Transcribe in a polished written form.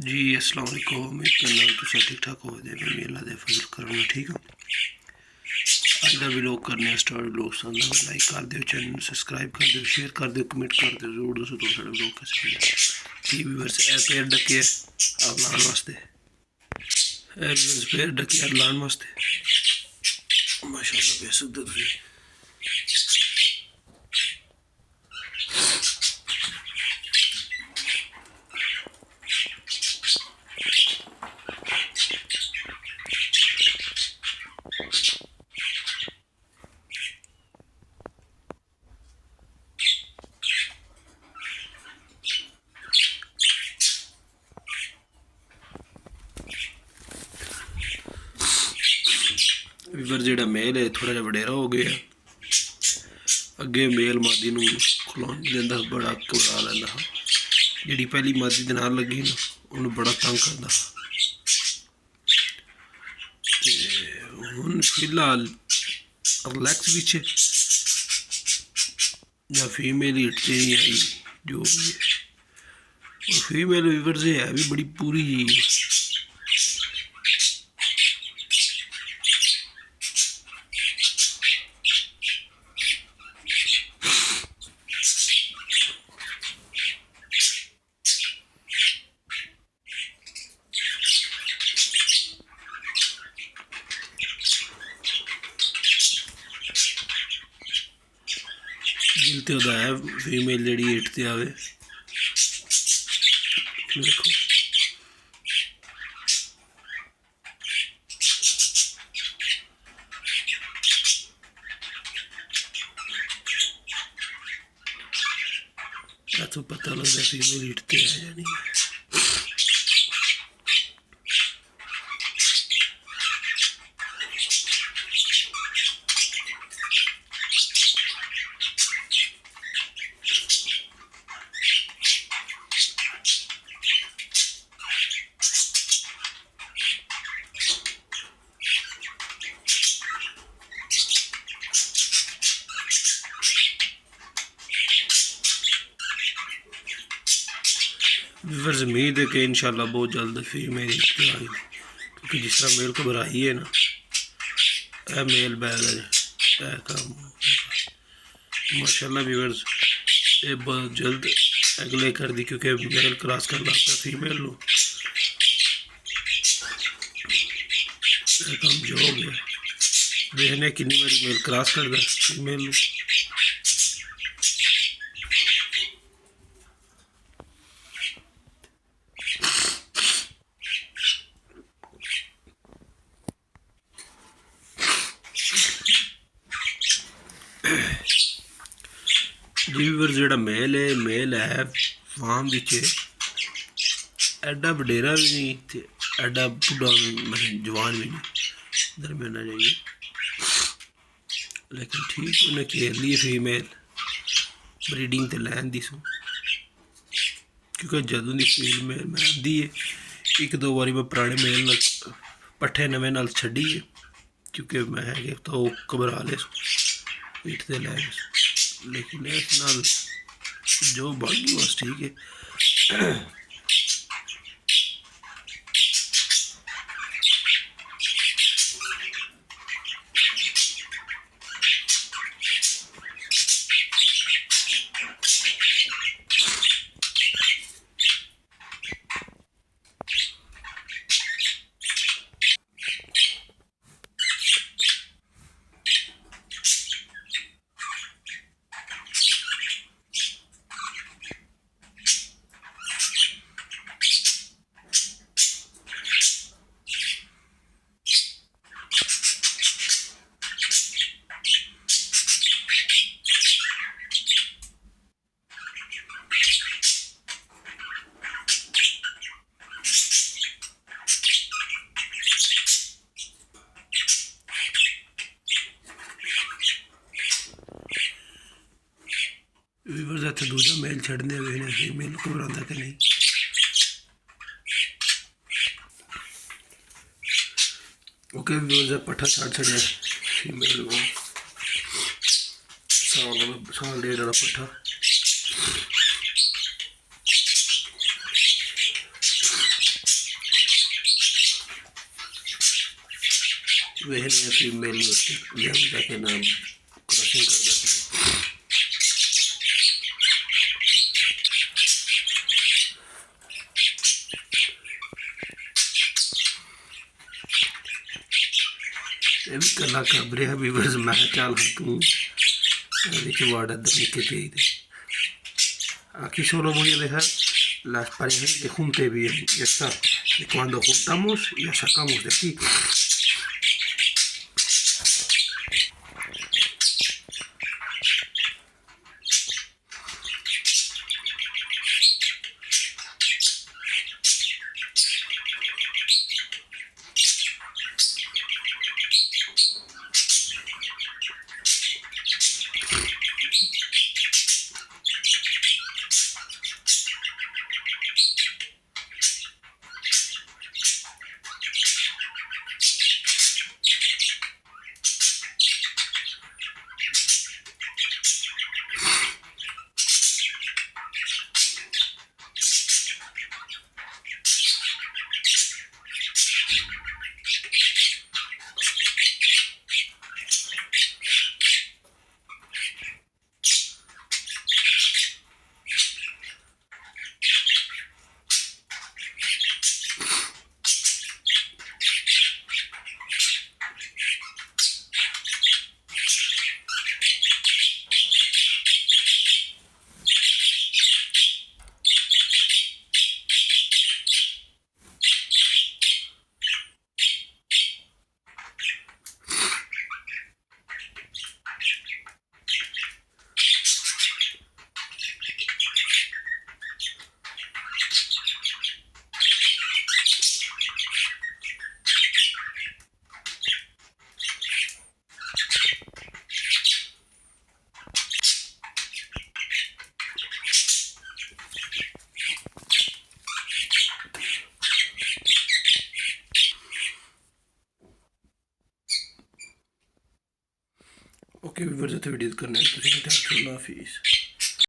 जी अस्सलाम वालेकुम। उम्मीद करना तुम ठीक ठाक हो दे मैं अल्लाह दे फजल करना ठीक हो। अज का व्लॉग करने स्टार्ट। व्लॉग पसंद आए लाइक कर दो, चैनल सबसक्राइब कर दो, शेयर कर दो, कमेंट कर दो, जरूर दसो तो साढ़े व्लॉग कैसे लगे। जी व्यूअर्स पेड़ डके आप लाने वास्ते, पेड़ डके लाने वास्ते माशाल्लाह बेस तुम। वीवर जो मेल है थोड़ा जहा वडेरा हो गया। अगे मेल मादी खिलाने नहीं देंदा, बड़ा घबरा लैंदा हा। जी पहली मादी दे नाल लगी ना उन्होंने बड़ा तंग करता। हुण फिलहाल रिलैक्स पीछे या फीमेल हिट से नहीं आई जो भी है। और फीमेल वीवर से है भी बड़ी पूरी जी। दिल तो है फीमेल जी हिट से आवे देखो। तो पता लगता फीमेल हिट से है या नहीं है। व्यूअर्स उम्मीद है कि इंशाल्लाह बहुत जल्द फीमेल आई, क्योंकि जिस तरह मेल को भराई है ना यह मेल बैग है काम माशाल्लाह। व्यूअर्स ये बहुत जल्द अगले कर दी, क्योंकि मेल क्रॉस कर लगता फीमेल लो काम जो हो गया। देखने कितनी बारी मेल क्रॉस करता फीमेल। वीवर जो मेल है फार्म एडा वडेरा भी नहीं तो एडा बुढ़ा मतलब जवान भी नहीं, दरम्याना चाहिए। लेकिन ठीक उन्हें खेल ली फीमेल ब्रीडिंग तो लैन दी सो, क्योंकि जदों की फीमेल मैं आती है एक दो बारी मैं पुराने मेल पट्ठे नवे नाल छड्डी है, क्योंकि मैं है तो घबरा ले पीठ से लै। लेकिन इस नाल जो बाकी बस ठीक है। वीवर इतने दूजा मेल छड़ने वे फीमेल घबराता कि नहीं। ओके वीवर पट्ठा छड़ छड़िया फीमेल को साल डेढ़ वाला पट्ठा। वह फीमेल जाके नाम क्रॉसिंग कर देती है। ਇਹ ਵੀ ਗੱਲਾਂ ਕਰ ਰਿਹਾ ਵੀ ਬਸ ਮੈਂ ਕਿਹਾ ਚੱਲ ਤੂੰ ਇਹਦੇ 'ਚ ਵਾਰਡ ਇੱਧਰ ਨਿੱਕੇ ਚਾਹੀਦੇ। Aquí solo voy a dejar las parejas que junte bien, ya está. Y cuando juntamos, ya sacamos de aquí. Okay viewers, इत्थे वीडियो करने तुसीं ध्यान रखना, हाफिज़।